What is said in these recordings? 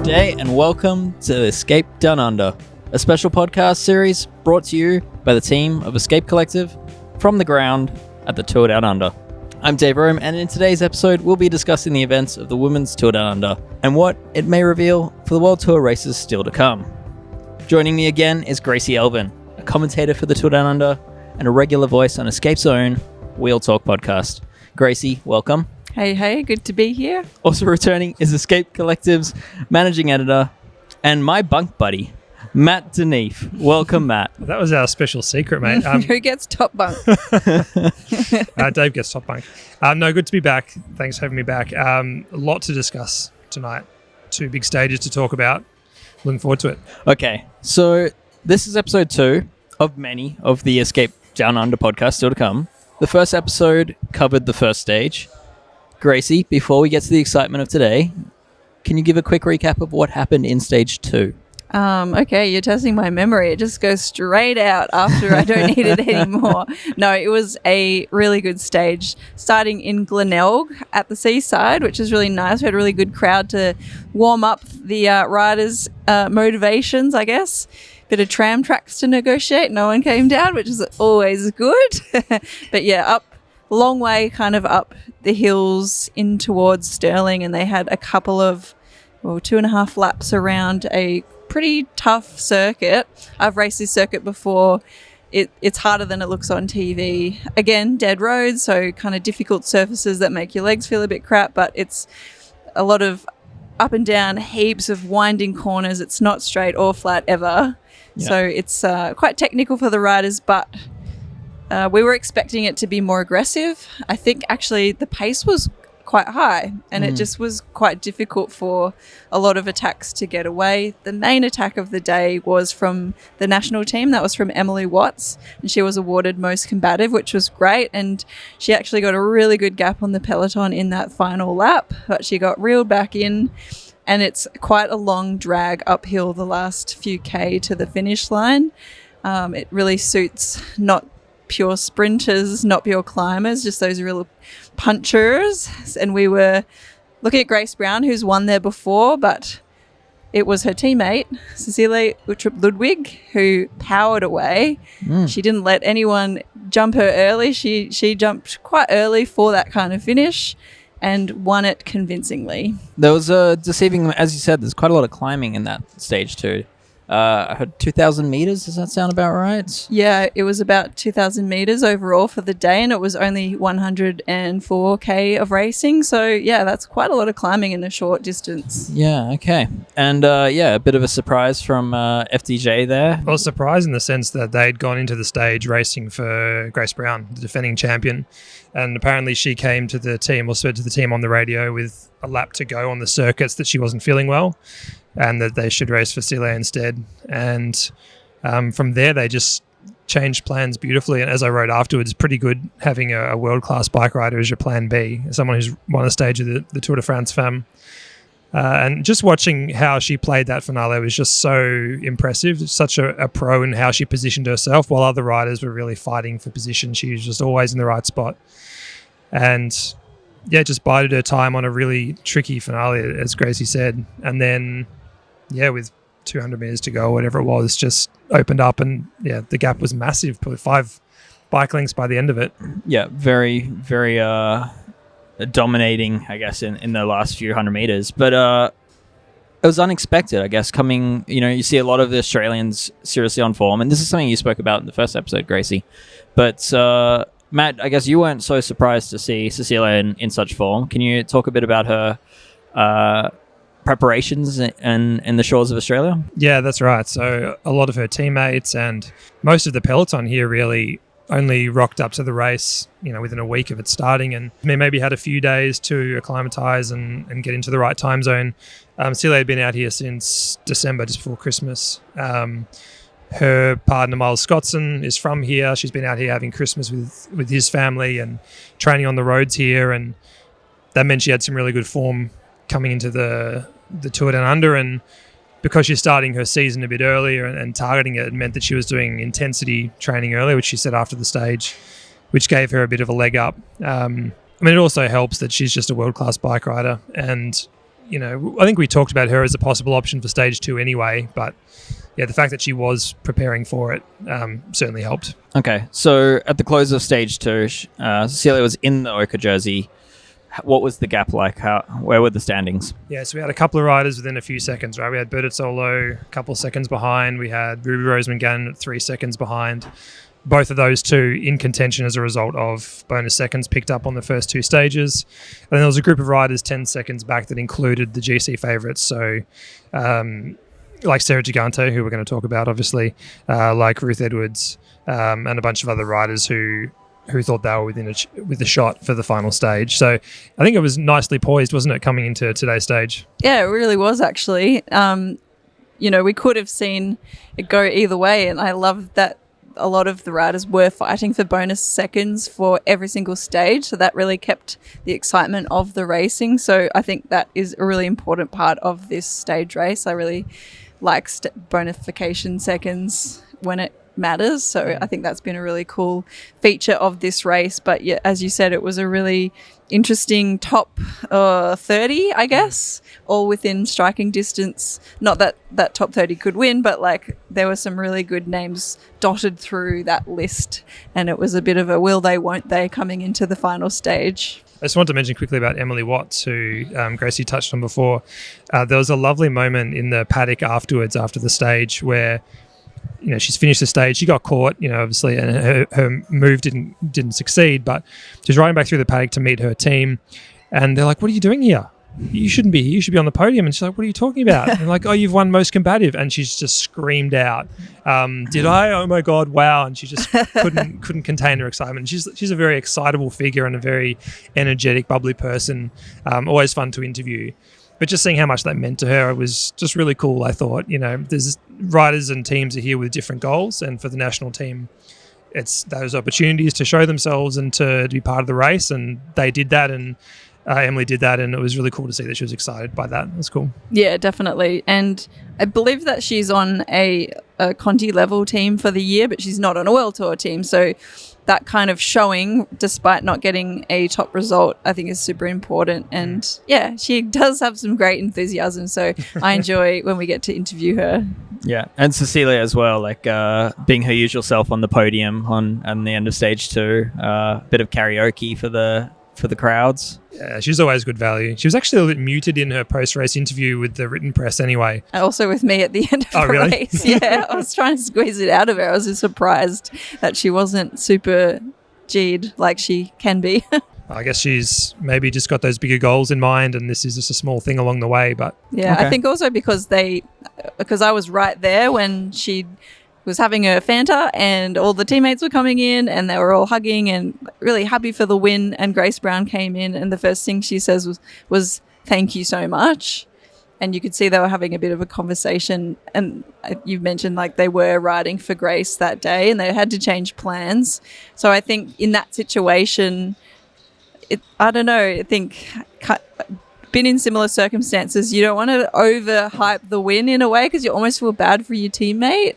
day and welcome to Escape Down Under, a special podcast series brought to you by the team of Escape Collective from the ground at the Tour Down Under. I'm Dave Rome, and in today's episode we'll be discussing the events of the Women's Tour Down Under and what it may reveal for the World Tour races still to come. Joining me again is Gracie Elvin, a commentator for the Tour Down Under and a regular voice on Escape's own Wheel Talk podcast. Gracie, welcome. Hey, good to be here. Also returning is Escape Collective's managing editor and my bunk buddy, Matt Neef. Welcome, Matt. That was our special secret, mate. Who gets top bunk? Dave gets top bunk. No, good to be back. Thanks for having me back. A lot to discuss tonight. 2 big stages to talk about. Looking forward to it. Okay, so this is episode 2 of many of the Escape Down Under podcast still to come. The first episode covered the first stage. Gracie, before we get to the excitement of today, can you give a quick recap of what happened in stage 2? Okay, you're testing my memory. It just goes straight out after I don't need it anymore. No, it was a really good stage, starting in Glenelg at the seaside, which is really nice. We had a really good crowd to warm up the riders' motivations, I guess. Bit of tram tracks to negotiate. No one came down, which is always good. But yeah, up long way kind of up the hills in towards Stirling, and they had a couple of 2.5 laps around a pretty tough circuit. I've raced this circuit before. It's harder than it looks on TV. Again, dead roads, so kind of difficult surfaces that make your legs feel a bit crap, but it's a lot of up and down, heaps of winding corners. It's not straight or flat ever. Yeah. So it's quite technical for the riders, but we were expecting it to be more aggressive. I think actually the pace was quite high, and it just was quite difficult for a lot of attacks to get away. The main attack of the day was from the national team. That was from Emily Watts, and she was awarded most combative, which was great, and she actually got a really good gap on the peloton in that final lap, but she got reeled back in, and it's quite a long drag uphill the last few K to the finish line. It really suits not pure sprinters, not pure climbers, just those real punchers. And we were looking at Grace Brown, who's won there before, but it was her teammate, Cecilia Ludwig, who powered away. She didn't let anyone jump her early. She jumped quite early for that kind of finish and won it convincingly. There was deceiving, as you said, there's quite a lot of climbing in that stage too. I heard 2,000 meters. Does that sound about right? Yeah, it was about 2,000 meters overall for the day, and it was only 104K of racing. So, yeah, that's quite a lot of climbing in a short distance. Yeah, okay. And, a bit of a surprise from FDJ there. Well, surprise in the sense that they'd gone into the stage racing for Grace Brown, the defending champion. And apparently she came to the team, or said to the team on the radio, with a lap to go on the circuits that she wasn't feeling well, and that they should race for Celia instead. And from there, they just changed plans beautifully. And as I wrote afterwards, pretty good having a world-class bike rider as your plan B, someone who's won a stage of the Tour de France Femme. And just watching how she played that finale was just so impressive. Such a pro in how she positioned herself, while other riders were really fighting for position. She was just always in the right spot. And yeah, just bided her time on a really tricky finale, as Gracie said. And then, yeah, with 200 meters to go, whatever it was, just opened up, and yeah, the gap was massive, probably 5 bike lengths by the end of it. Yeah, very, very dominating, I guess, in the last few 100 meters. But it was unexpected, I guess, coming, you see a lot of the Australians seriously on form, and this is something you spoke about in the first episode, Gracie. But Matt, I guess you weren't so surprised to see Cecilia in such form. Can you talk a bit about her preparations in the shores of Australia? Yeah, that's right. So a lot of her teammates and most of the peloton here really only rocked up to the race, within a week of it starting, and maybe had a few days to acclimatise and get into the right time zone. Celia had been out here since December, just before Christmas. Her partner, Miles Scottson, is from here. She's been out here having Christmas with his family and training on the roads here, and that meant she had some really good form coming into the Tour Down Under. And because she's starting her season a bit earlier and targeting it meant that she was doing intensity training earlier, which she said after the stage, which gave her a bit of a leg up. It also helps that she's just a world-class bike rider, and I think we talked about her as a possible option for stage 2 anyway, but yeah, the fact that she was preparing for it certainly helped. Okay, so at the close of stage 2, Cecilia was in the ochre jersey. What was the gap like? Where were the standings? Yeah, so we had a couple of riders within a few seconds, right? We had Solo a couple of seconds behind. We had Ruby Roseman Gannon 3 seconds behind. Both of those two in contention as a result of bonus seconds picked up on the first 2 stages. And then there was a group of riders 10 seconds back that included the GC favourites. So like Sarah Gigante, who we're going to talk about, obviously, like Ruth Edwards, and a bunch of other riders who thought they were with a shot for the final stage. So I think it was nicely poised, wasn't it, coming into today's stage? Yeah, it really was, actually. We could have seen it go either way, and I love that a lot of the riders were fighting for bonus seconds for every single stage, so that really kept the excitement of the racing. So I think that is a really important part of this stage race. I really like bonification seconds when it matters, so I think that's been a really cool feature of this race. But yeah, as you said, it was a really interesting top 30, I guess, all within striking distance. Not that top 30 could win, but like there were some really good names dotted through that list, and it was a bit of a will they, won't they coming into the final stage. I just want to mention quickly about Emily Watts, who Gracie touched on before. There was a lovely moment in the paddock afterwards, after the stage, where she's finished the stage. She got caught, obviously, and her move didn't succeed. But she's riding back through the paddock to meet her team, and they're like, "What are you doing here? You shouldn't be here. You should be on the podium." And she's like, "What are you talking about?" And they're like, "Oh, you've won most combative." And she's just screamed out, "Did I? Oh my God, wow!" And she just couldn't contain her excitement. She's a very excitable figure and a very energetic, bubbly person. Always fun to interview. But just seeing how much that meant to her, it was just really cool, I thought. There's riders and teams are here with different goals, and for the national team, it's those opportunities to show themselves and to be part of the race, and they did that, and Emily did that, and it was really cool to see that she was excited by that. It was cool. Yeah, definitely. And I believe that she's on a Conti level team for the year, but she's not on a World Tour team, so that kind of showing, despite not getting a top result, I think is super important. And yeah, she does have some great enthusiasm, so I enjoy when we get to interview her. Yeah, and Cecilia as well, like being her usual self on the podium on the end of stage 2, bit of karaoke for the crowds. Yeah, she's always good value. She was actually a little bit muted in her post-race interview with the written press anyway. Also with me at the end of the really? race. Yeah, I was trying to squeeze it out of her. I was just surprised that she wasn't super G'd like she can be. I guess she's maybe just got those bigger goals in mind, and this is just a small thing along the way. But yeah, okay. I think also because I was right there when she was having a Fanta and all the teammates were coming in and they were all hugging and really happy for the win, and Grace Brown came in and the first thing she says was thank you so much. And you could see they were having a bit of a conversation, and you've mentioned like they were riding for Grace that day and they had to change plans. So I think in that situation, I don't know, I think been in similar circumstances, you don't want to overhype the win in a way because you almost feel bad for your teammate.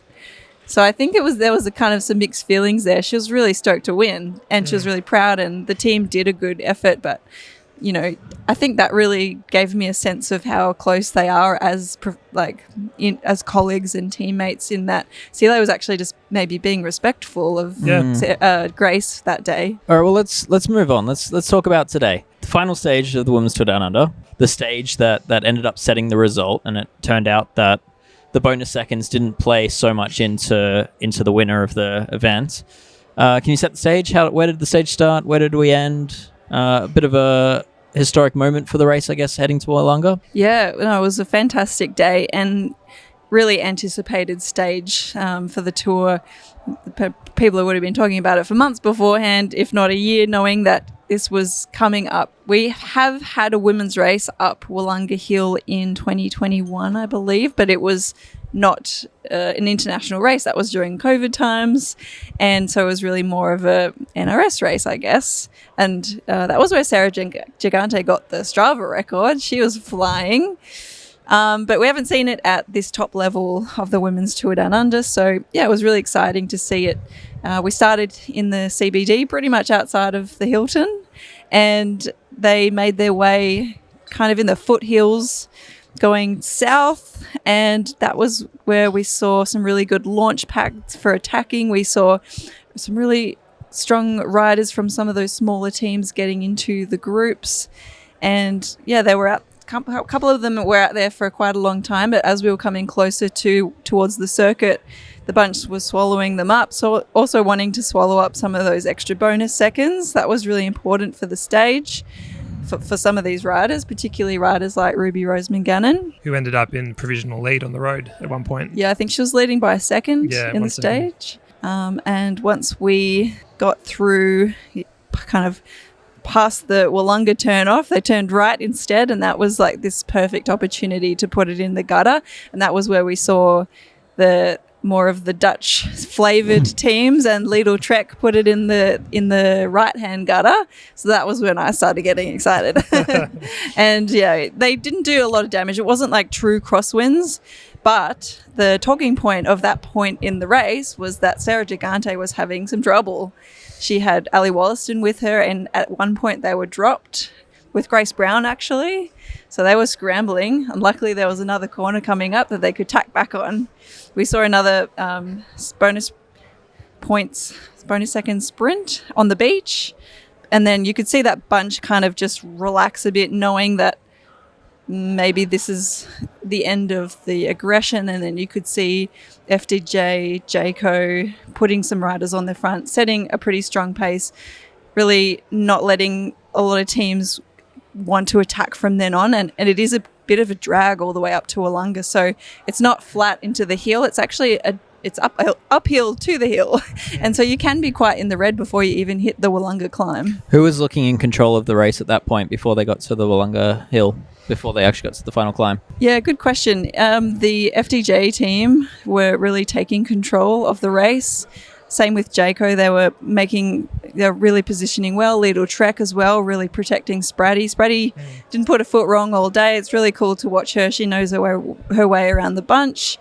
So I think there was a kind of some mixed feelings there. She was really stoked to win and she was really proud, and the team did a good effort. But, I think that really gave me a sense of how close they are as colleagues and teammates, in that Celia was actually just maybe being respectful of Grace that day. All right, well, let's move on. Let's talk about today. The final stage of the Women's Tour Down Under, the stage that ended up setting the result, and it turned out that the bonus seconds didn't play so much into the winner of the event. Can you set the stage? Where did the stage start? Where did we end? A bit of a historic moment for the race, I guess, heading to Willunga. Yeah, no, it was a fantastic day and really anticipated stage for the tour. People would have been talking about it for months beforehand, if not a year, knowing that this was coming up. We have had a women's race up Willunga Hill in 2021, I believe, but it was not an international race. That was during COVID times, and so it was really more of a NRS race, I guess. And that was where Sarah Gigante got the Strava record. She was flying. But we haven't seen it at this top level of the Women's Tour Down Under. So, yeah, it was really exciting to see it. We started in the CBD, pretty much outside of the Hilton, and they made their way kind of in the foothills going south, and that was where we saw some really good launch packs for attacking. We saw some really strong riders from some of those smaller teams getting into the groups, and they were out. A couple of them were out there for quite a long time, but as we were coming closer towards the circuit, the bunch was swallowing them up. So also wanting to swallow up some of those extra bonus seconds. That was really important for the stage for some of these riders, particularly riders like Ruby Roseman Gannon, who ended up in provisional lead on the road at one point. Yeah, I think she was leading by a second in the stage. And once we got through kind of past the Willunga turn-off, they turned right instead, and that was like this perfect opportunity to put it in the gutter. And that was where we saw the more of the Dutch flavoured teams, and Lidl Trek put it in the right-hand gutter. So that was when I started getting excited. And they didn't do a lot of damage. It wasn't like true crosswinds, but the talking point of that point in the race was that Sarah Gigante was having some trouble. She had Ali Wollaston with her, and at one point they were dropped with Grace Brown, actually. So they were scrambling, and luckily there was another corner coming up that they could tack back on. We saw another bonus second sprint on the beach, and then you could see that bunch kind of just relax a bit, knowing that maybe this is the end of the aggression. And then you could see FDJ, Jayco putting some riders on the front, setting a pretty strong pace, really not letting a lot of teams want to attack from then on. And it is a bit of a drag all the way up to Willunga. So it's not flat into the hill. It's actually it's uphill to the hill. And so you can be quite in the red before you even hit the Willunga climb. Who was looking in control of the race at that point before they got to the Willunga hill, before they actually got to the final climb? Yeah, good question. The FDJ team were really taking control of the race. Same with Jayco. They're really positioning well. Lidl Trek as well, really protecting Spratty. Spratty didn't put a foot wrong all day. It's really cool to watch her. She knows her way around the bunch.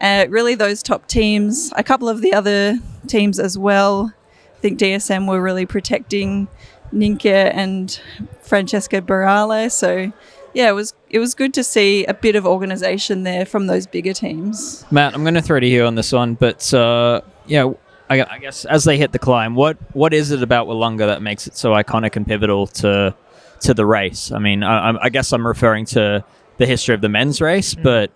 Really those top teams, a couple of the other teams as well. I think DSM were really protecting Ninka and Francesca Barale. So yeah, it was good to see a bit of organisation there from those bigger teams. Matt, I'm going to throw to you on this one, but I guess as they hit the climb, what is it about Willunga that makes it so iconic and pivotal to the race? I mean, I guess I'm referring to the history of the men's race, but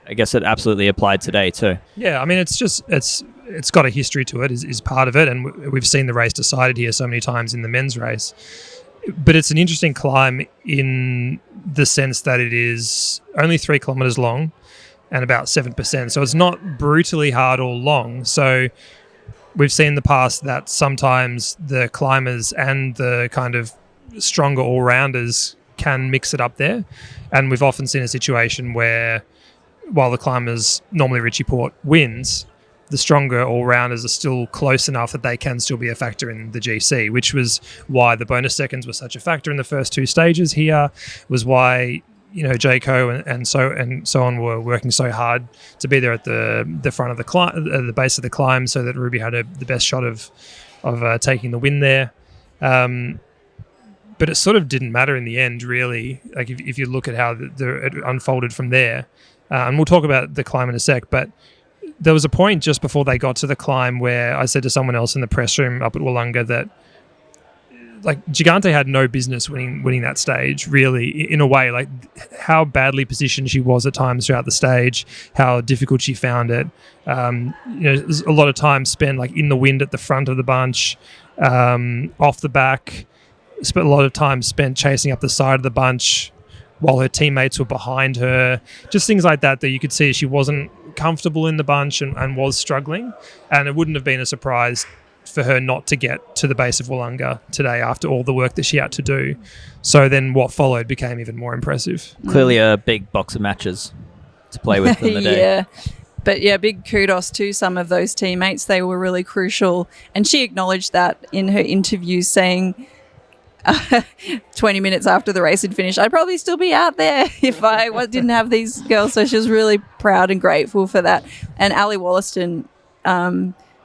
I guess it absolutely applied today too. Yeah, I mean, it's got a history to it, is part of it, and we've seen the race decided here so many times in the men's race. But it's an interesting climb in the sense that it is only 3 kilometres long and about 7%. So it's not brutally hard or long. So we've seen in the past that sometimes the climbers and the kind of stronger all-rounders can mix it up there. And we've often seen a situation where while the climbers, normally Richie Port, wins, the stronger all-rounders are still close enough that they can still be a factor in the GC, which was why the bonus seconds were such a factor in the first 2 stages here, was why Jayco and so on were working so hard to be there at the front of the climb, the base of the climb, so that Ruby had the best shot of taking the win there. But it sort of didn't matter in the end, really. Like if you look at how it unfolded from there, and we'll talk about the climb in a sec, but there was a point just before they got to the climb where I said to someone else in the press room up at Willunga that like Gigante had no business winning that stage, really, in a way. Like how badly positioned she was at times throughout the stage, how difficult she found it. There's a lot of time spent like in the wind at the front of the bunch, off the back. Spent a lot of time spent chasing up the side of the bunch while her teammates were behind her. Just things like that you could see she wasn't comfortable in the bunch and was struggling. And it wouldn't have been a surprise for her not to get to the base of Willunga today after all the work that she had to do. So then what followed became even more impressive. Clearly a big box of matches to play with in the day. Yeah. But yeah, big kudos to some of those teammates. They were really crucial. And she acknowledged that in her interview, saying 20 minutes after the race had finished, I'd probably still be out there if I didn't have these girls. So she was really proud and grateful for that. And Ali Wollaston,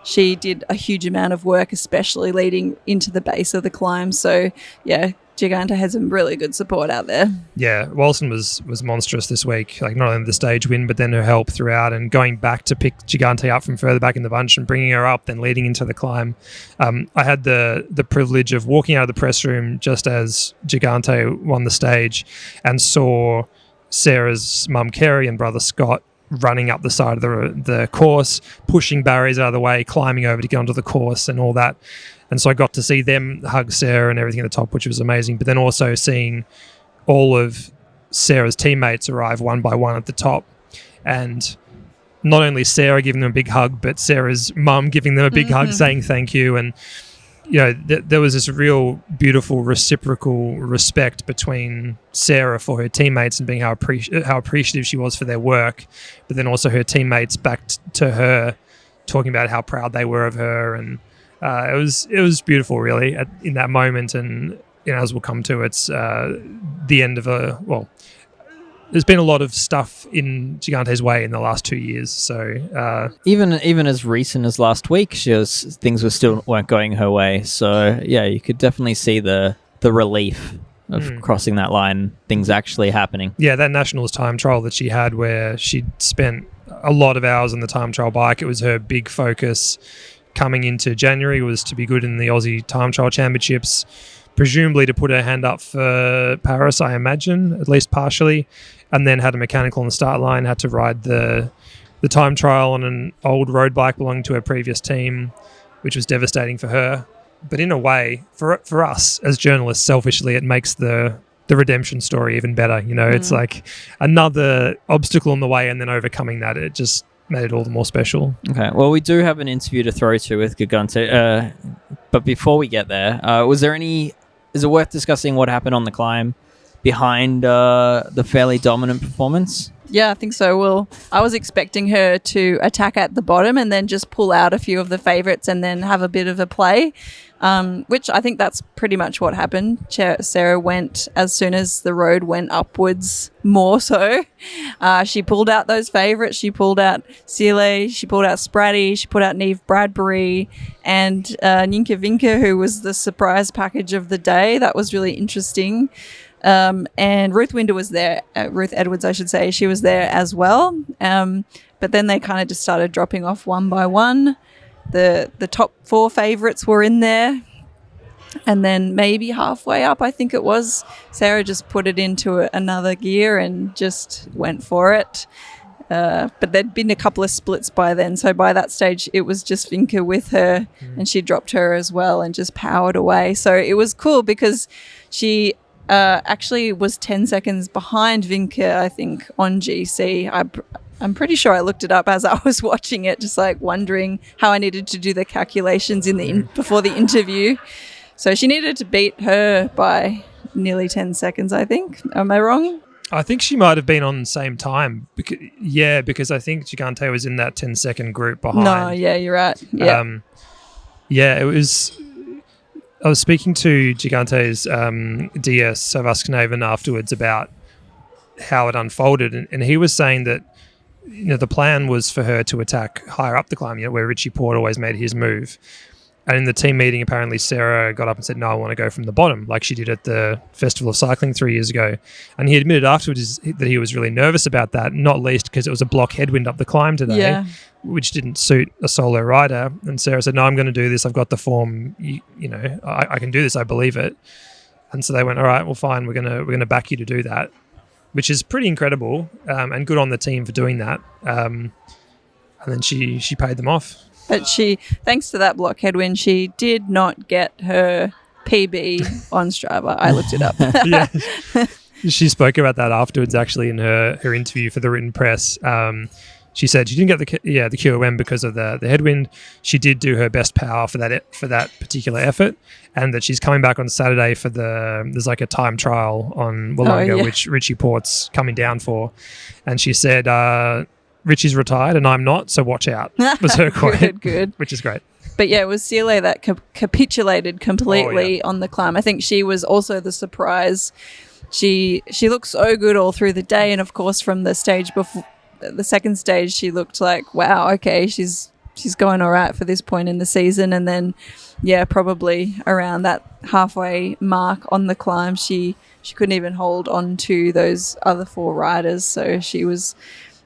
she did a huge amount of work, especially leading into the base of the climb. So yeah, Gigante had some really good support out there. Yeah, Walson was monstrous this week. Like, not only the stage win, but then her help throughout and going back to pick Gigante up from further back in the bunch and bringing her up, then leading into the climb. I had the privilege of walking out of the press room just as Gigante won the stage and saw Sarah's mum Kerry and brother Scott running up the side of the course, pushing barriers out of the way, climbing over to get onto the course and all that. And so I got to see them hug Sarah and everything at the top, which was amazing. But then also seeing all of Sarah's teammates arrive one by one at the top. And not only Sarah giving them a big hug, but Sarah's mum giving them a big hug, saying thank you. And, you know, there was this real beautiful reciprocal respect between Sarah for her teammates and being how appreciative she was for their work. But then also her teammates back to her, talking about how proud they were of her. And it was beautiful, really, in that moment. And, you know, as we'll come to, it's the end of there's been a lot of stuff in Gigante's way in the last 2 years. So even as recent as last week, things weren't going her way. So yeah, you could definitely see the relief of crossing that line, things actually happening. Yeah, that Nationals time trial that she had, where she'd spent a lot of hours on the time trial bike. It was her big focus coming into January, was to be good in the Aussie Time Trial Championships, presumably to put her hand up for Paris, I imagine, at least partially, and then had a mechanical on the start line, had to ride the time trial on an old road bike belonging to her previous team, which was devastating for her. But in a way, for us as journalists, selfishly, it makes the redemption story even better. You know, it's like another obstacle in the way, and then overcoming that, it just made it all the more special. Okay, well, we do have an interview to throw to with Gigante, but before we get there, is it worth discussing what happened on the climb behind the fairly dominant performance? Yeah, I think so. Well, I was expecting her to attack at the bottom and then just pull out a few of the favourites and then have a bit of a play, which I think that's pretty much what happened. Sarah went as soon as the road went upwards more so. She pulled out those favourites. She pulled out Seeley, she pulled out Spratty, she pulled out Neef Bradbury and Ninka Vinka, who was the surprise package of the day. That was really interesting. And Ruth Winder was there, Ruth Edwards, I should say. She was there as well. But then they kind of just started dropping off one by one. The top four favourites were in there. And then maybe halfway up, I think it was, Sarah just put it into another gear and just went for it. But there'd been a couple of splits by then. So by that stage, it was just Vinka with her and she dropped her as well and just powered away. So it was cool because she actually was 10 seconds behind Vinka, I think, on GC. I'm pretty sure I looked it up as I was watching it, just like wondering how I needed to do the calculations before the interview. So she needed to beat her by nearly 10 seconds, I think. Am I wrong? I think she might have been on the same time. Because I think Gigante was in that 10-second group behind. No, yeah, you're right. Yeah, it was... I was speaking to Gigante's DS, Savas afterwards about how it unfolded, and he was saying that, you know, the plan was for her to attack higher up the climb, you know, where Richie Port always made his move. And in the team meeting, apparently Sarah got up and said, no, I want to go from the bottom, like she did at the Festival of Cycling 3 years ago. And he admitted afterwards that he was really nervous about that, not least because it was a block headwind up the climb today, which didn't suit a solo rider. And Sarah said, no, I'm going to do this. I've got the form. You know, I can do this. I believe it. And so they went, all right, well, fine. We're going to back you to do that, which is pretty incredible and good on the team for doing that. And then she paid them off. But thanks to that block headwind, she did not get her PB on Strava. I looked it up. Yeah, she spoke about that afterwards, actually, in her interview for the written press. She said she didn't get the QOM because of the headwind. She did do her best power for that particular effort, and that she's coming back on Saturday for there's like a time trial on Willunga, which Richie Port's coming down for, and she said. Richie's retired and I'm not, so watch out, was her quote. Good. Which is great. But yeah, it was Seeley that capitulated completely on the climb. I think she was also the surprise. She looked so good all through the day, and of course from the stage before, the second stage, she looked like, wow, okay, she's she's going all right for this point in the season. And then, probably around that halfway mark on the climb, she couldn't even hold on to those other 4 riders. So she was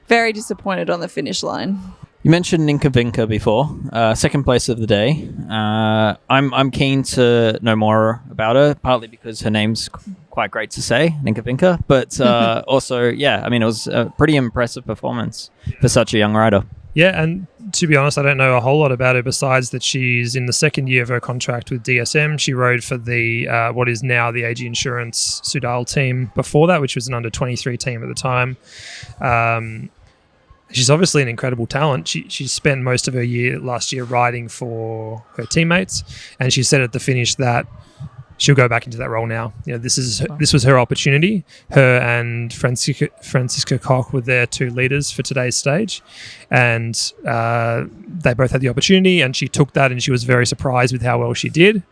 very disappointed on the finish line. You mentioned Ninka before, second place of the day. I'm keen to know more about her, partly because her name's quite great to say, Ninka, but also, it was a pretty impressive performance for such a young rider. Yeah, and to be honest, I don't know a whole lot about her besides that she's in the second year of her contract with DSM. She rode for the what is now the AG Insurance Sudal team before that, which was an under-23 team at the time. She's obviously an incredible talent. She spent most of her last year riding for her teammates, and she said at the finish that she'll go back into that role now. This was her opportunity. Her and Franziska Koch were their 2 leaders for today's stage, and they both had the opportunity, and she took that, and she was very surprised with how well she did.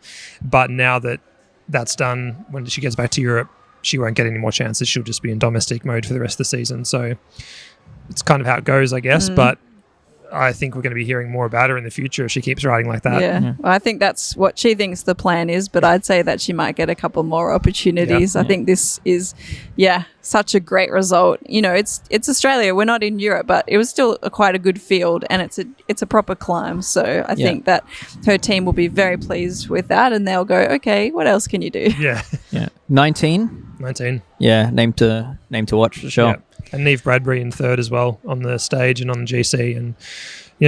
But now that that's done, when she gets back to Europe, she won't get any more chances. She'll just be in domestic mode for the rest of the season. So it's kind of how it goes, I guess. But I think we're going to be hearing more about her in the future if she keeps riding like that. Yeah, well, I think that's what she thinks the plan is, but I'd say that she might get a couple more opportunities. I think this is, such a great result. It's Australia. We're not in Europe, but it was still quite a good field, and it's a proper climb. So I think that her team will be very pleased with that, and they'll go, okay, what else can you do? Yeah. 19. Yeah, name to watch for sure. Yeah. And Neef Bradbury in third as well on the stage and on the GC. And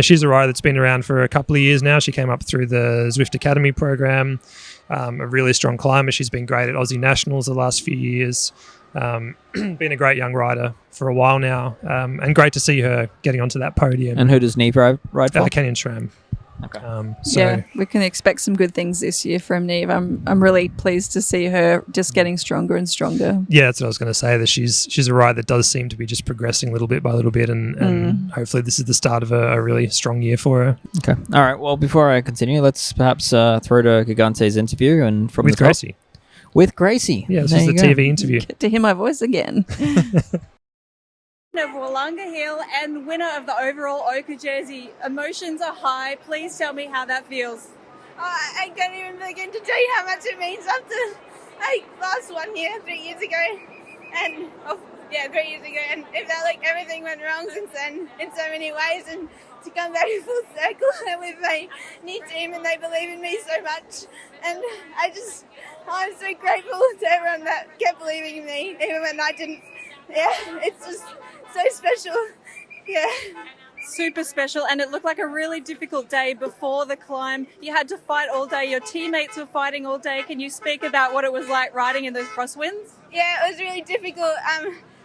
she's a rider that's been around for a couple of years now. She came up through the Zwift Academy program, a really strong climber. She's been great at Aussie Nationals the last few years. Been a great young rider for a while now, and great to see her getting onto that podium. And who does Neef ride for? Canyon SRAM. Okay. We can expect some good things this year from Neef. I'm really pleased to see her just getting stronger and stronger. Yeah, that's what I was going to say. That she's a rider that does seem to be just progressing little bit by little bit, and hopefully this is the start of a really strong year for her. Okay. All right. Well, before I continue, let's perhaps throw to Gigante's interview and from with the top. Gracie. With Gracie. Yeah, this is the TV interview. Get to hear my voice again. Of Willunga Hill and winner of the overall Oka jersey. Emotions are high. Please tell me how that feels. I can't even begin to tell you how much it means. After I lost one here 3 years ago, and 3 years ago, and it felt like everything went wrong since then in so many ways. And to come back in full circle with my new team, and they believe in me so much, and I'm so grateful to everyone that kept believing in me, even when I didn't. Yeah, it's just so special. Yeah. Super special, and it looked like a really difficult day before the climb. You had to fight all day. Your teammates were fighting all day. Can you speak about what it was like riding in those crosswinds? Yeah, it was really difficult.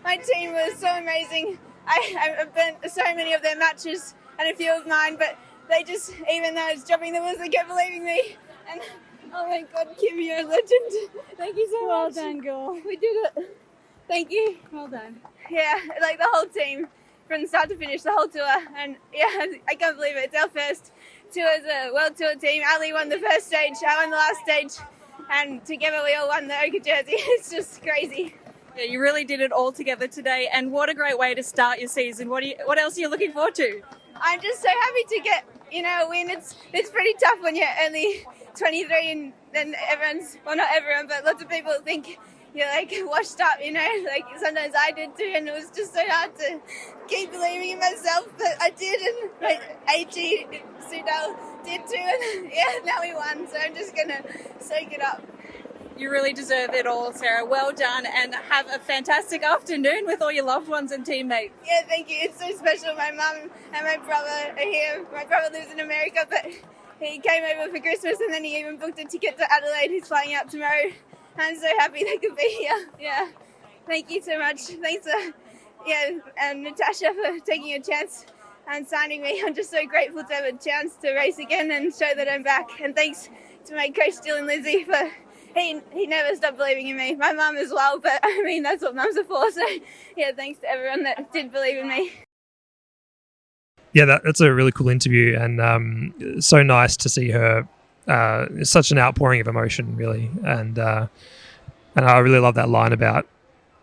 My team was so amazing. I've been so many of their matches and a few of mine, but they just, even though it's dropping the wheels, they kept believing me. And oh my God, Kim, you're a legend. Thank you so much. Well done, girl. We did it. Thank you. Well done. Yeah, like the whole team, from start to finish, the whole tour. And yeah, I can't believe it. It's our first tour as a World Tour team. Ali won the first stage, I won the last stage, and together we all won the Oka jersey. It's just crazy. Yeah, you really did it all together today, and what a great way to start your season. What else are you looking forward to? I'm just so happy to get, a win. It's pretty tough when you're only 23 and then everyone's, well, not everyone, but lots of people think you're like washed up, like sometimes I did too, and it was just so hard to keep believing in myself, but I did, and like AG Sudal did too, and yeah, now we won, so I'm just gonna soak it up. You really deserve it all, Sarah. Well done, and have a fantastic afternoon with all your loved ones and teammates. Yeah, thank you. It's so special. My mum and my brother are here. My brother lives in America, but he came over for Christmas, and then he even booked a ticket to Adelaide. He's flying out tomorrow. I'm so happy they could be here. Yeah, thank you so much. Thanks, and Natasha for taking a chance and signing me. I'm just so grateful to have a chance to race again and show that I'm back. And thanks to my coach, Dylan Lizzie, for he never stopped believing in me. My mum as well, but I mean, that's what mums are for. So yeah, thanks to everyone that did believe in me. Yeah, that's a really cool interview, and so nice to see her. Such an outpouring of emotion, really, and I really love that line about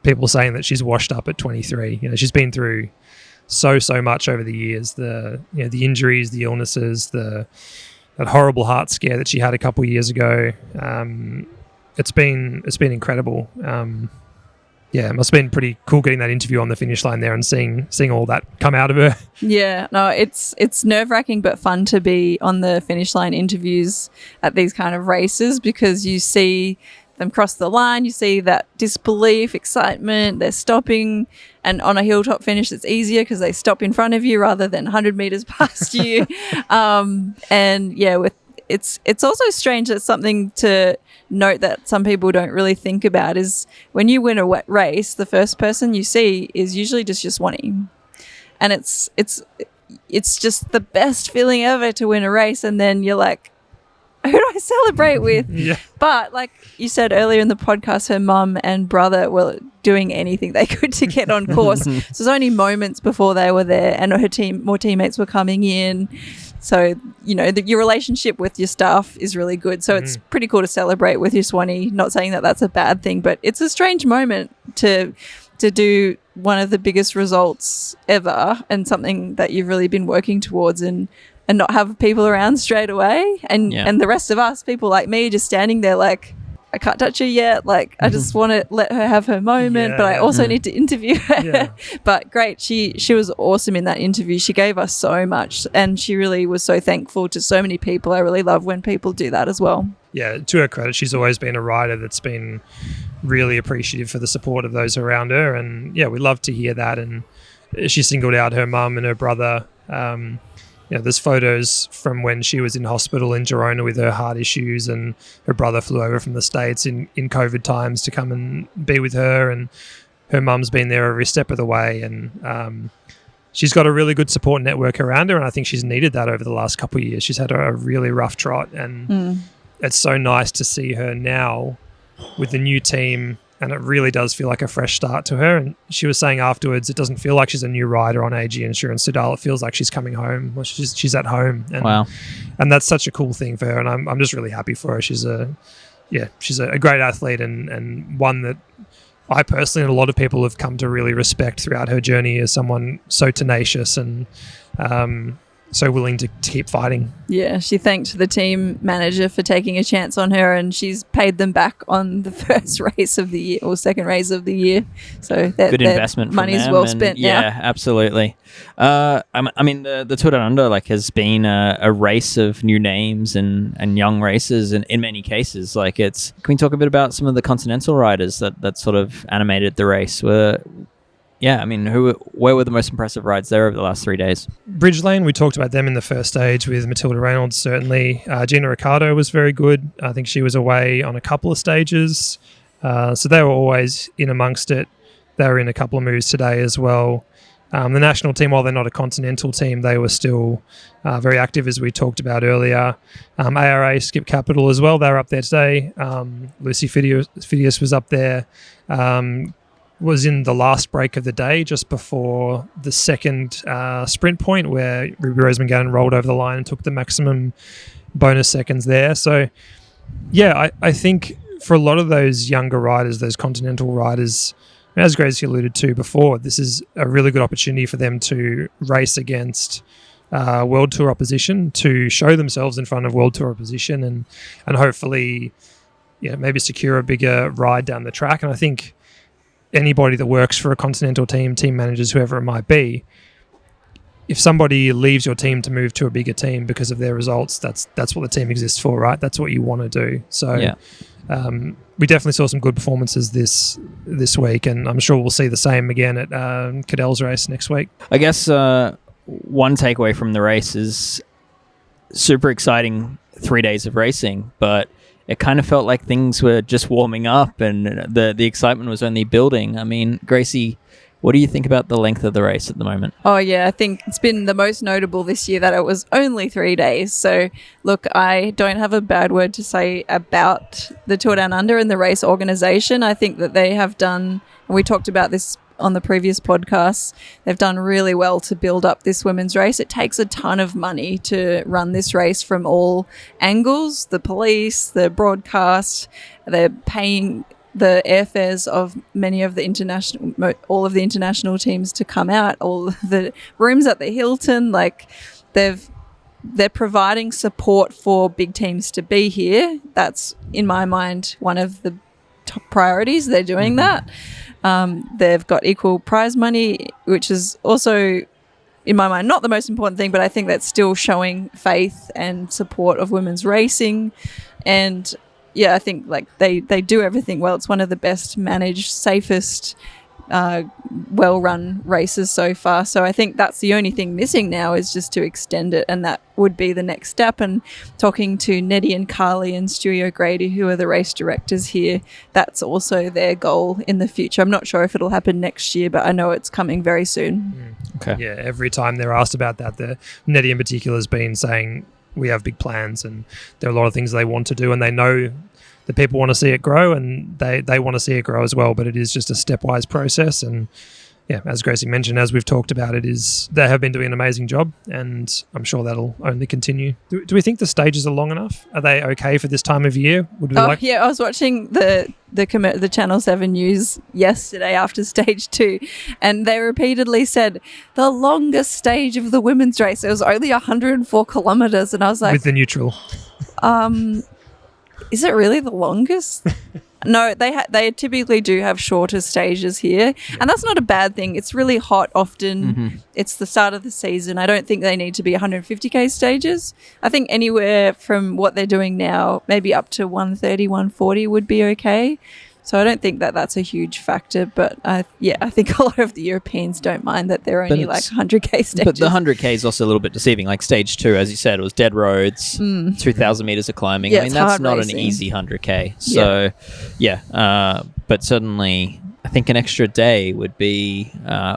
people saying that she's washed up at 23. She's been through so much over the years. The injuries, the illnesses, that horrible heart scare that she had a couple of years ago. It's been incredible. It must have been pretty cool getting that interview on the finish line there and seeing all that come out of her. Yeah, no, it's nerve-wracking but fun to be on the finish line interviews at these kind of races, because you see them cross the line, you see that disbelief, excitement, they're stopping, and on a hilltop finish it's easier because they stop in front of you rather than 100 meters past you. It's also strange that something to note that some people don't really think about is when you win a wet race, the first person you see is usually just your swanee. And it's just the best feeling ever to win a race, and then you're like, who do I celebrate with? Yeah. But like you said earlier in the podcast, her mum and brother were doing anything they could to get on course. So it was only moments before they were there, and more teammates were coming in. So, your relationship with your staff is really good. So it's pretty cool to celebrate with your swanee. Not saying that that's a bad thing, but it's a strange moment to do one of the biggest results ever and something that you've really been working towards, and not have people around straight away. And the rest of us, people like me, just standing there like, I can't touch her yet. Like, I just want to let her have her moment, but I also need to interview her. Yeah. But great. She was awesome in that interview. She gave us so much, and she really was so thankful to so many people. I really love when people do that as well. Yeah, to her credit, she's always been a rider that's been really appreciative for the support of those around her. And we love to hear that. And she singled out her mum and her brother. There's photos from when she was in hospital in Girona with her heart issues, and her brother flew over from the States in COVID times to come and be with her, and her mum's been there every step of the way, and she's got a really good support network around her, and I think she's needed that over the last couple of years. She's had a really rough trot, and it's so nice to see her now with the new team, and it really does feel like a fresh start to her. And she was saying afterwards, it doesn't feel like she's a new rider on AG Insurance Soudal. It feels like she's coming home. Well, she's at home. And, wow. And that's such a cool thing for her. And I'm just really happy for her. She's a great athlete, and one that I personally and a lot of people have come to really respect throughout her journey as someone so tenacious and so willing to keep fighting. Yeah, she thanked the team manager for taking a chance on her, and she's paid them back on the first race of the year or second race of the year. So good investment. Money's well spent. Yeah, absolutely. The Tour Down Under has been a race of new names and young racers, and in many cases, can we talk a bit about some of the continental riders that sort of animated the race? Where were the most impressive rides there over the last 3 days? Bridge Lane, we talked about them in the first stage with Matilda Reynolds, certainly. Gina Ricciardo was very good. I think she was away on a couple of stages. So they were always in amongst it. They were in a couple of moves today as well. The national team, while they're not a continental team, they were still very active, as we talked about earlier. ARA, Skip Capital as well, they were up there today. Lucy Phidias was up there. Was in the last break of the day, just before the second sprint point, where Ruby Roseman Gannon rolled over the line and took the maximum bonus seconds there. So, I think for a lot of those younger riders, those continental riders, as Gracie alluded to before, this is a really good opportunity for them to race against World Tour opposition, to show themselves in front of World Tour opposition, and hopefully, maybe secure a bigger ride down the track. And I think anybody that works for a continental team managers, whoever it might be, if somebody leaves your team to move to a bigger team because of their results, that's what the team exists for, right? That's what you want to do. So we definitely saw some good performances this week, and I'm sure we'll see the same again at Cadell's race next week. I guess one takeaway from the race is super exciting 3 days of racing, but it kind of felt like things were just warming up and the excitement was only building. I mean, Gracie, what do you think about the length of the race at the moment? Oh, yeah, I think it's been the most notable this year that it was only 3 days. So, look, I don't have a bad word to say about the Tour Down Under and the race organisation. I think that they have done, and we talked about this on the previous podcasts, they've done really well to build up this women's race. It takes a ton of money to run this race from all angles, the police, the broadcast, they're paying the airfares of all of the international teams to come out, all the rooms at the Hilton, like they're providing support for big teams to be here. That's, in my mind, one of the top priorities. They're doing that. They've got equal prize money, which is also, in my mind, not the most important thing, but I think that's still showing faith and support of women's racing. And yeah, I think like they do everything well. It's one of the best managed, safest, well-run races so far. So I think that's the only thing missing now, is just to extend it, and that would be the next step. And talking to Neddy and Carly and Stewie O'Grady, who are the race directors here, that's also their goal in the future. I'm not sure if it'll happen next year, but I know it's coming very soon. Okay. Yeah, every time they're asked about that, Neddy in particular has been saying we have big plans and there are a lot of things they want to do, and they know the people want to see it grow, and they want to see it grow as well, but it is just a stepwise process. And yeah, as Gracie mentioned, as we've talked about, they have been doing an amazing job, and I'm sure that'll only continue. Do we think the stages are long enough? Are they okay for this time of year? Yeah, I was watching the Channel 7 news yesterday after stage 2, and they repeatedly said the longest stage of the women's race, it was only 104 kilometres, and I was like, with the neutral. Is it really the longest? No, they typically do have shorter stages here, and that's not a bad thing. It's really hot often. It's the start of the season. I don't think they need to be 150k stages. I think anywhere from what they're doing now, maybe up to 130, 140 would be okay. So I don't think that that's a huge factor, but I think a lot of the Europeans don't mind that they're only like 100k stages. But the 100k is also a little bit deceiving. Like stage 2, as you said, it was dead roads, 2,000 meters of climbing. Yeah, I mean, that's not an easy 100k. So, but certainly, I think an extra day would be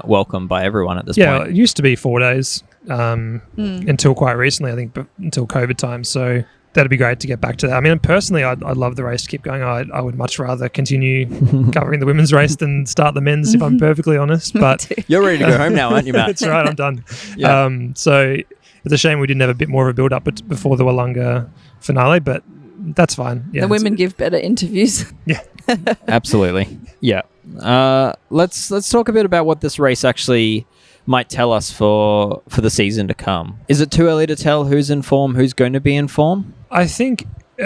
welcome by everyone at this point. Yeah, it used to be 4 days until quite recently, I think, but until COVID time. So that'd be great to get back to that. I mean, personally, I'd love the race to keep going. I would much rather continue covering the women's race than start the men's, if I'm perfectly honest. But you're ready to go home now, aren't you, Matt? That's right, I'm done. Yeah. So it's a shame we didn't have a bit more of a build-up before the Willunga finale, but that's fine. Yeah, the women give better interviews. Yeah. Absolutely. Yeah. Let's talk a bit about what this race actually might tell us for the season to come. Is it too early to tell who's in form, who's going to be in form? I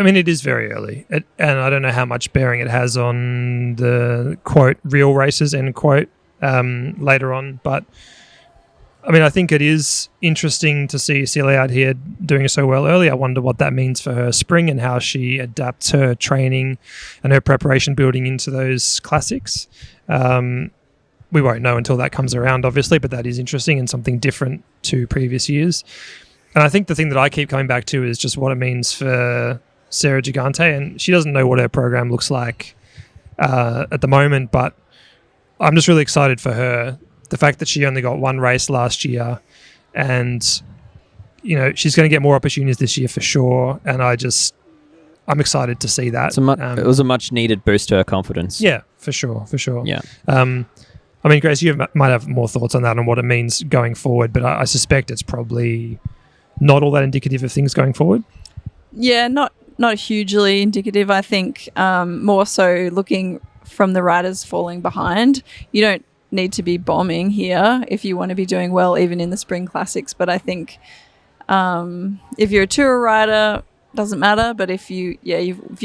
mean, it is very early, and I don't know how much bearing it has on the, quote, real races, end quote, later on. But, I mean, I think it is interesting to see Celia out here doing so well early. I wonder what that means for her spring and how she adapts her training and her preparation building into those classics. We won't know until that comes around, obviously, but that is interesting and something different to previous years. And I think the thing that I keep coming back to is just what it means for Sarah Gigante. And she doesn't know what her program looks like at the moment, but I'm just really excited for her. The fact that she only got one race last year, and, you know, she's going to get more opportunities this year for sure. And I'm excited to see that. It was a much needed boost to her confidence. Yeah, for sure. Yeah. I mean, Grace, you might have more thoughts on that and what it means going forward, but I suspect it's probably not all that indicative of things going forward. Yeah, not hugely indicative. I think more so looking from the riders falling behind. You don't need to be bombing here if you want to be doing well, even in the spring classics. But I think if you're a tour rider, doesn't matter. But if you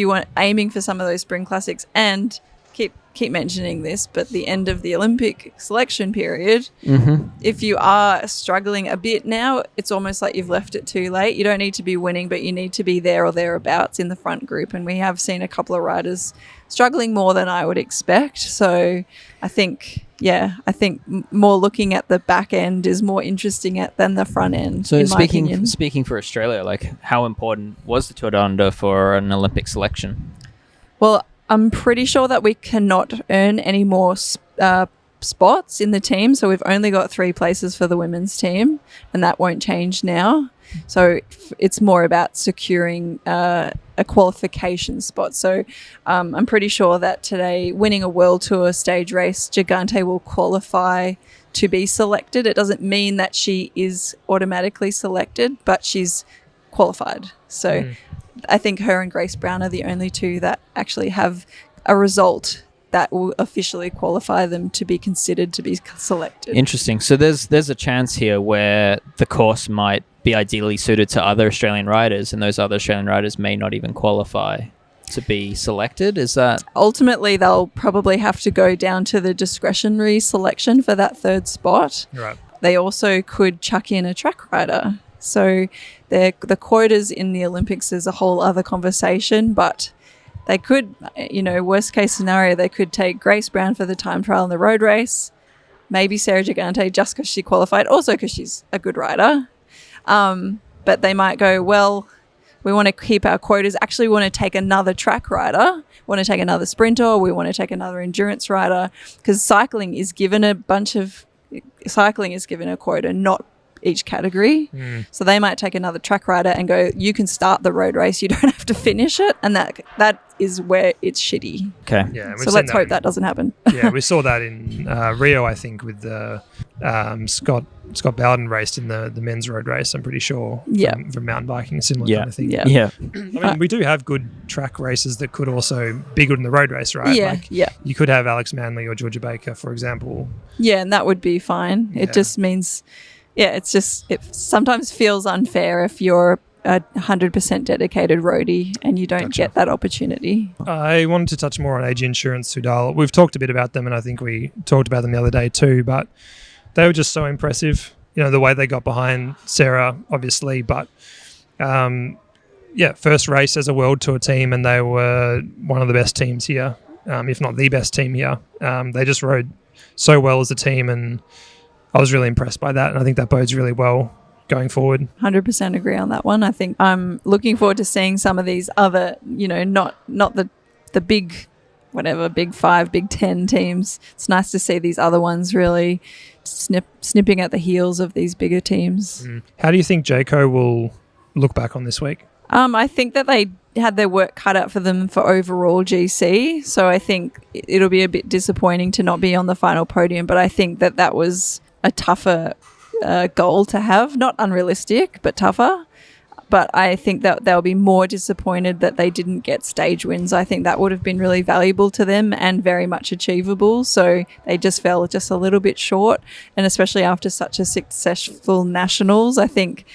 want aiming for some of those spring classics, and keep mentioning this, but the end of the Olympic selection period, if you are struggling a bit now, it's almost like you've left it too late. You don't need to be winning, but you need to be there or thereabouts in the front group. And we have seen a couple of riders struggling more than I would expect. So I think more looking at the back end is more interesting than the front end. So in my opinion. speaking for Australia, like, how important was the Tour Down Under for an Olympic selection? Well, I'm pretty sure that we cannot earn any more spots in the team. So we've only got 3 places for the women's team, and that won't change now. So it's more about securing a qualification spot. So I'm pretty sure that today, winning a World Tour stage race, Gigante will qualify to be selected. It doesn't mean that she is automatically selected, but she's qualified. So I think her and Grace Brown are the only 2 that actually have a result that will officially qualify them to be considered to be selected. Interesting. So there's a chance here where the course might be ideally suited to other Australian riders, and those other Australian riders may not even qualify to be selected. Is that Ultimately, they'll probably have to go down to the discretionary selection for that third spot. Right. They also could chuck in a track rider. So the quotas in the Olympics is a whole other conversation, but they could, worst case scenario, they could take Grace Brown for the time trial in the road race, maybe Sarah Gigante just because she qualified, also because she's a good rider. But they might go, well, we want to keep our quotas. Actually, we want to take another track rider, want to take another sprinter, we want to take another endurance rider, because cycling is given a quota, not each category. So they might take another track rider and go, you can start the road race, you don't have to finish it, and that is where it's shitty. okay? Yeah. we've So seen let's hope in- that doesn't happen. Yeah, we saw that in Rio, I think, with the Scott Bowden raced in the men's road race. I'm pretty sure. Yeah. From mountain biking, a similar Yeah. kind of thing. Yeah. I mean, we do have good track races that could also be good in the road race, right? Yeah, Like, yeah. you could have Alex Manley or Georgia Baker, for example. Yeah, and that would be fine. Yeah. It just means, it sometimes feels unfair if you're a 100% dedicated roadie and you don't Gotcha. get that opportunity. I wanted to touch more on AG Insurance Sudal. We've talked a bit about them, and I think we talked about them the other day too, but they were just so impressive. The way they got behind Sarah, obviously, but first race as a World Tour team, and they were one of the best teams here, if not the best team here. They just rode so well as a team, and I was really impressed by that, and I think that bodes really well going forward. 100% agree on that one. I think I'm looking forward to seeing some of these other, not the big, whatever, big 5, big 10 teams. It's nice to see these other ones really snipping at the heels of these bigger teams. How do you think Jayco will look back on this week? I think that they had their work cut out for them for overall GC. So I think it'll be a bit disappointing to not be on the final podium. But I think that was a tougher goal to have. Not unrealistic, but tougher. But I think that they'll be more disappointed that they didn't get stage wins. I think that would have been really valuable to them and very much achievable. So they just fell just a little bit short. And especially after such a successful nationals, I think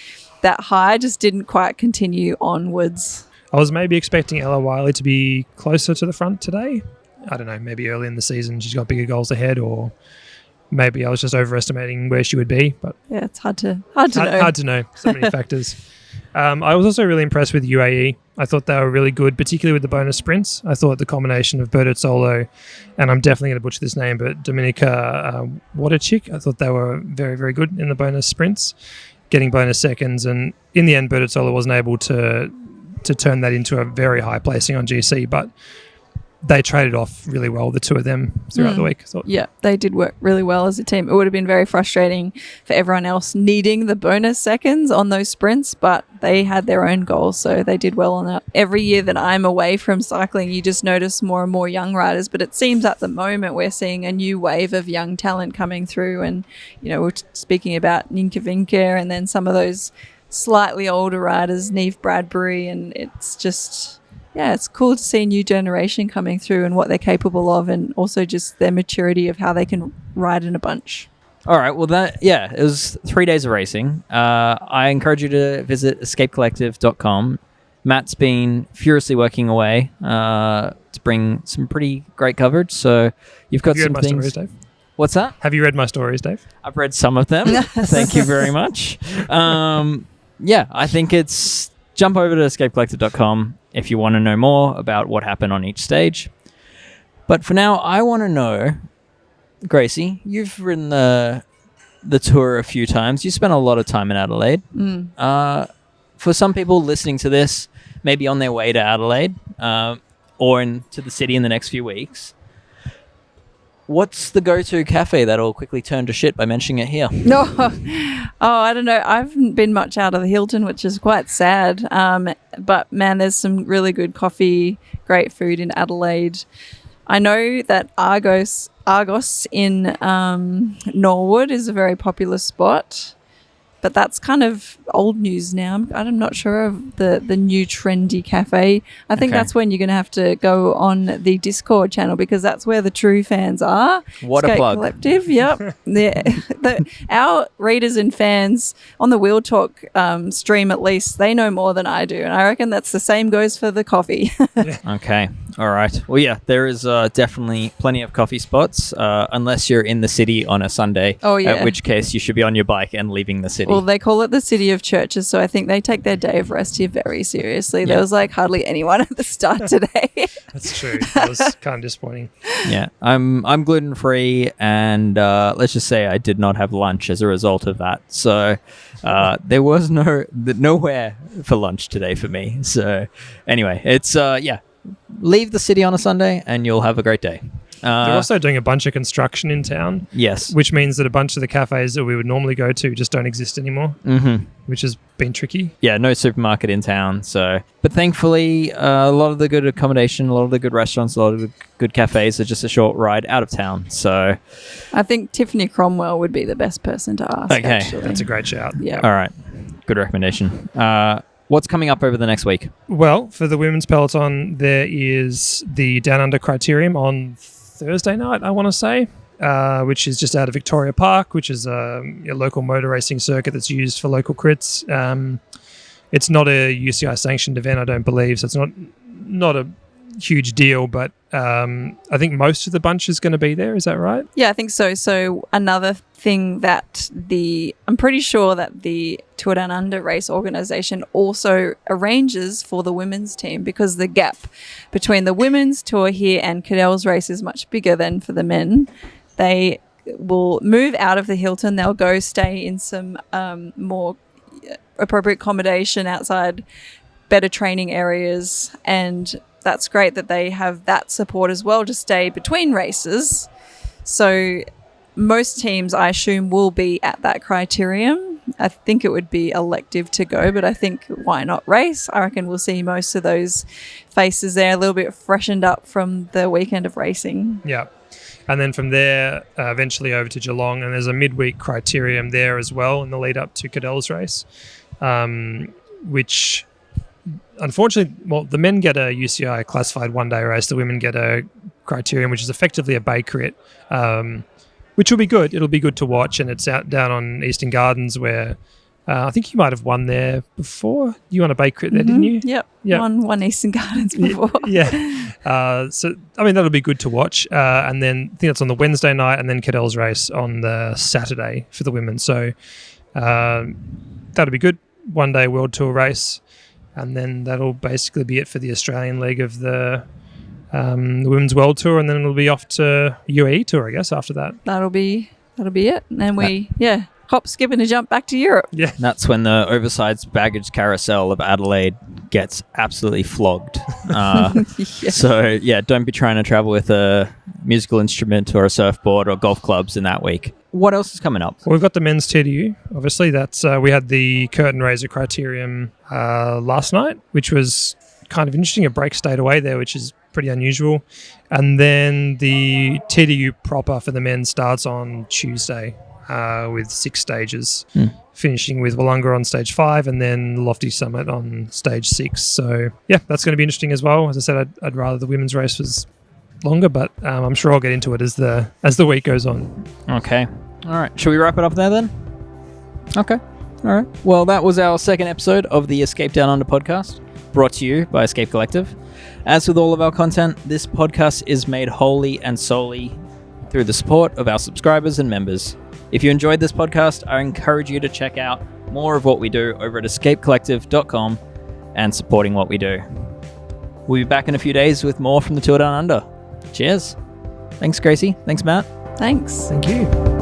that high just didn't quite continue onwards. I was maybe expecting Ella Wiley to be closer to the front today. I don't know, maybe early in the season she's got bigger goals ahead, or maybe I was just overestimating where she would be. But Yeah, it's hard to know. hard to know. So many factors. I was also really impressed with UAE. I thought they were really good, particularly with the bonus sprints. I thought the combination of Bertozzolo, and I'm definitely going to butcher this name, but Dominika Waterchik, I thought they were very, very good in the bonus sprints, getting bonus seconds. And in the end, Bertozzolo wasn't able to turn that into a very high placing on GC, but they traded off really well, the two of them, throughout the week. I thought. Yeah, they did work really well as a team. It would have been very frustrating for everyone else needing the bonus seconds on those sprints, but they had their own goals, so they did well on that. Every year that I'm away from cycling, you just notice more and more young riders, but it seems at the moment we're seeing a new wave of young talent coming through, and we're speaking about Ninka Vinker and then some of those slightly older riders, Neef Bradbury, and it's just... yeah, it's cool to see a new generation coming through and what they're capable of, and also just their maturity of how they can ride in a bunch. All right. Well, it was 3 days of racing. I encourage you to visit escapecollective.com. Matt's been furiously working away to bring some pretty great coverage. So you've got Have you some read my things. stories, Dave? What's that? Have you read my stories, Dave? I've read some of them. Thank you very much. I think it's jump over to escapecollective.com if you want to know more about what happened on each stage. But for now, I want to know, Gracie, you've ridden the tour a few times. You spent a lot of time in Adelaide. For some people listening to this, maybe on their way to Adelaide or into the city in the next few weeks, what's the go-to cafe that'll quickly turn to shit by mentioning it here? No, I don't know. I haven't been much out of the Hilton, which is quite sad. But man, there's some really good coffee, great food in Adelaide. I know that Argos in Norwood is a very popular spot. But that's kind of old news now. I'm not sure of the new trendy cafe. I think that's when you're going to have to go on the Discord channel, because that's where the true fans are. What Skate a plug. Collective, yep. Our readers and fans on the Wheel Talk stream, at least, they know more than I do. And I reckon that's the same goes for the coffee. Okay. All right. Well, yeah, there is definitely plenty of coffee spots, unless you're in the city on a Sunday. Oh, yeah. At which case you should be on your bike and leaving the city. Well, they call it the city of churches, so I think they take their day of rest here very seriously. There was like hardly anyone at the start today. That's true. That was kind of disappointing. Yeah, I'm gluten free, and let's just say I did not have lunch as a result of that. So there was nowhere for lunch today for me. So anyway, it's leave the city on a Sunday and you'll have a great day. They're also doing a bunch of construction in town. Yes. Which means that a bunch of the cafes that we would normally go to just don't exist anymore, which has been tricky. Yeah, no supermarket in town. So, but thankfully, a lot of the good accommodation, a lot of the good restaurants, a lot of the good cafes are just a short ride out of town. So, I think Tiffany Cromwell would be the best person to ask. Okay. Actually. That's a great shout. Yeah. all right. Good recommendation. What's coming up over the next week? Well, for the women's peloton, there is the Down Under Criterium on Thursday night, I want to say, which is just out of Victoria Park, which is a local motor racing circuit that's used for local crits. It's not a UCI sanctioned event, I don't believe, so it's not a huge deal, but I think most of the bunch is going to be there. Is that right? Yeah, I think so. So another thing that I'm pretty sure that the Tour Down Under race organisation also arranges for the women's team, because the gap between the women's tour here and Cadell's race is much bigger than for the men. They will move out of the Hilton. They'll go stay in some more appropriate accommodation outside, better training areas, and that's great that they have that support as well to stay between races. So most teams, I assume, will be at that criterium. I think it would be elective to go, but I think why not race? I reckon we'll see most of those faces there, a little bit freshened up from the weekend of racing. Yeah. And then from there, eventually over to Geelong, and there's a midweek criterium there as well in the lead up to Cadell's race, which unfortunately, well, the men get a UCI classified one-day race. The women get a criterium, which is effectively a bay crit, which will be good. It'll be good to watch, and it's out down on Eastern Gardens where I think you might have won there before. You won a bay crit there, didn't you? Yep. Yep. Won Eastern Gardens before. Yeah. So, I mean, that'll be good to watch. And then I think that's on the Wednesday night, and then Cadell's race on the Saturday for the women. So that'll be good. One-day World Tour race. And then that'll basically be it for the Australian leg of the Women's World Tour, and then it'll be off to UAE Tour, I guess, after that. That'll be it. And then hop, skip, and a jump back to Europe. Yeah. That's when the oversized baggage carousel of Adelaide gets absolutely flogged. So, yeah, don't be trying to travel with a musical instrument or a surfboard or golf clubs in that week. What else is coming up? Well, we've got the men's TDU. Obviously, that's we had the curtain raiser criterium last night, which was kind of interesting. A break stayed away there, which is pretty unusual. And then the TDU proper for the men starts on Tuesday with 6 stages, finishing with Willunga on stage 5 and then Lofty Summit on stage 6. So, yeah, that's going to be interesting as well. As I said, I'd rather the women's race was longer, but I'm sure I'll get into it as the week goes on. Okay. All right. Should we wrap it up there then? Okay. All right. Well, that was our second episode of the Escape Down Under podcast, brought to you by Escape Collective. As with all of our content, this podcast is made wholly and solely through the support of our subscribers and members. If you enjoyed this podcast, I encourage you to check out more of what we do over at escapecollective.com and supporting what we do. We'll be back in a few days with more from the Tour Down Under. Cheers. Thanks, Gracie. Thanks, Matt. Thanks. Thank you.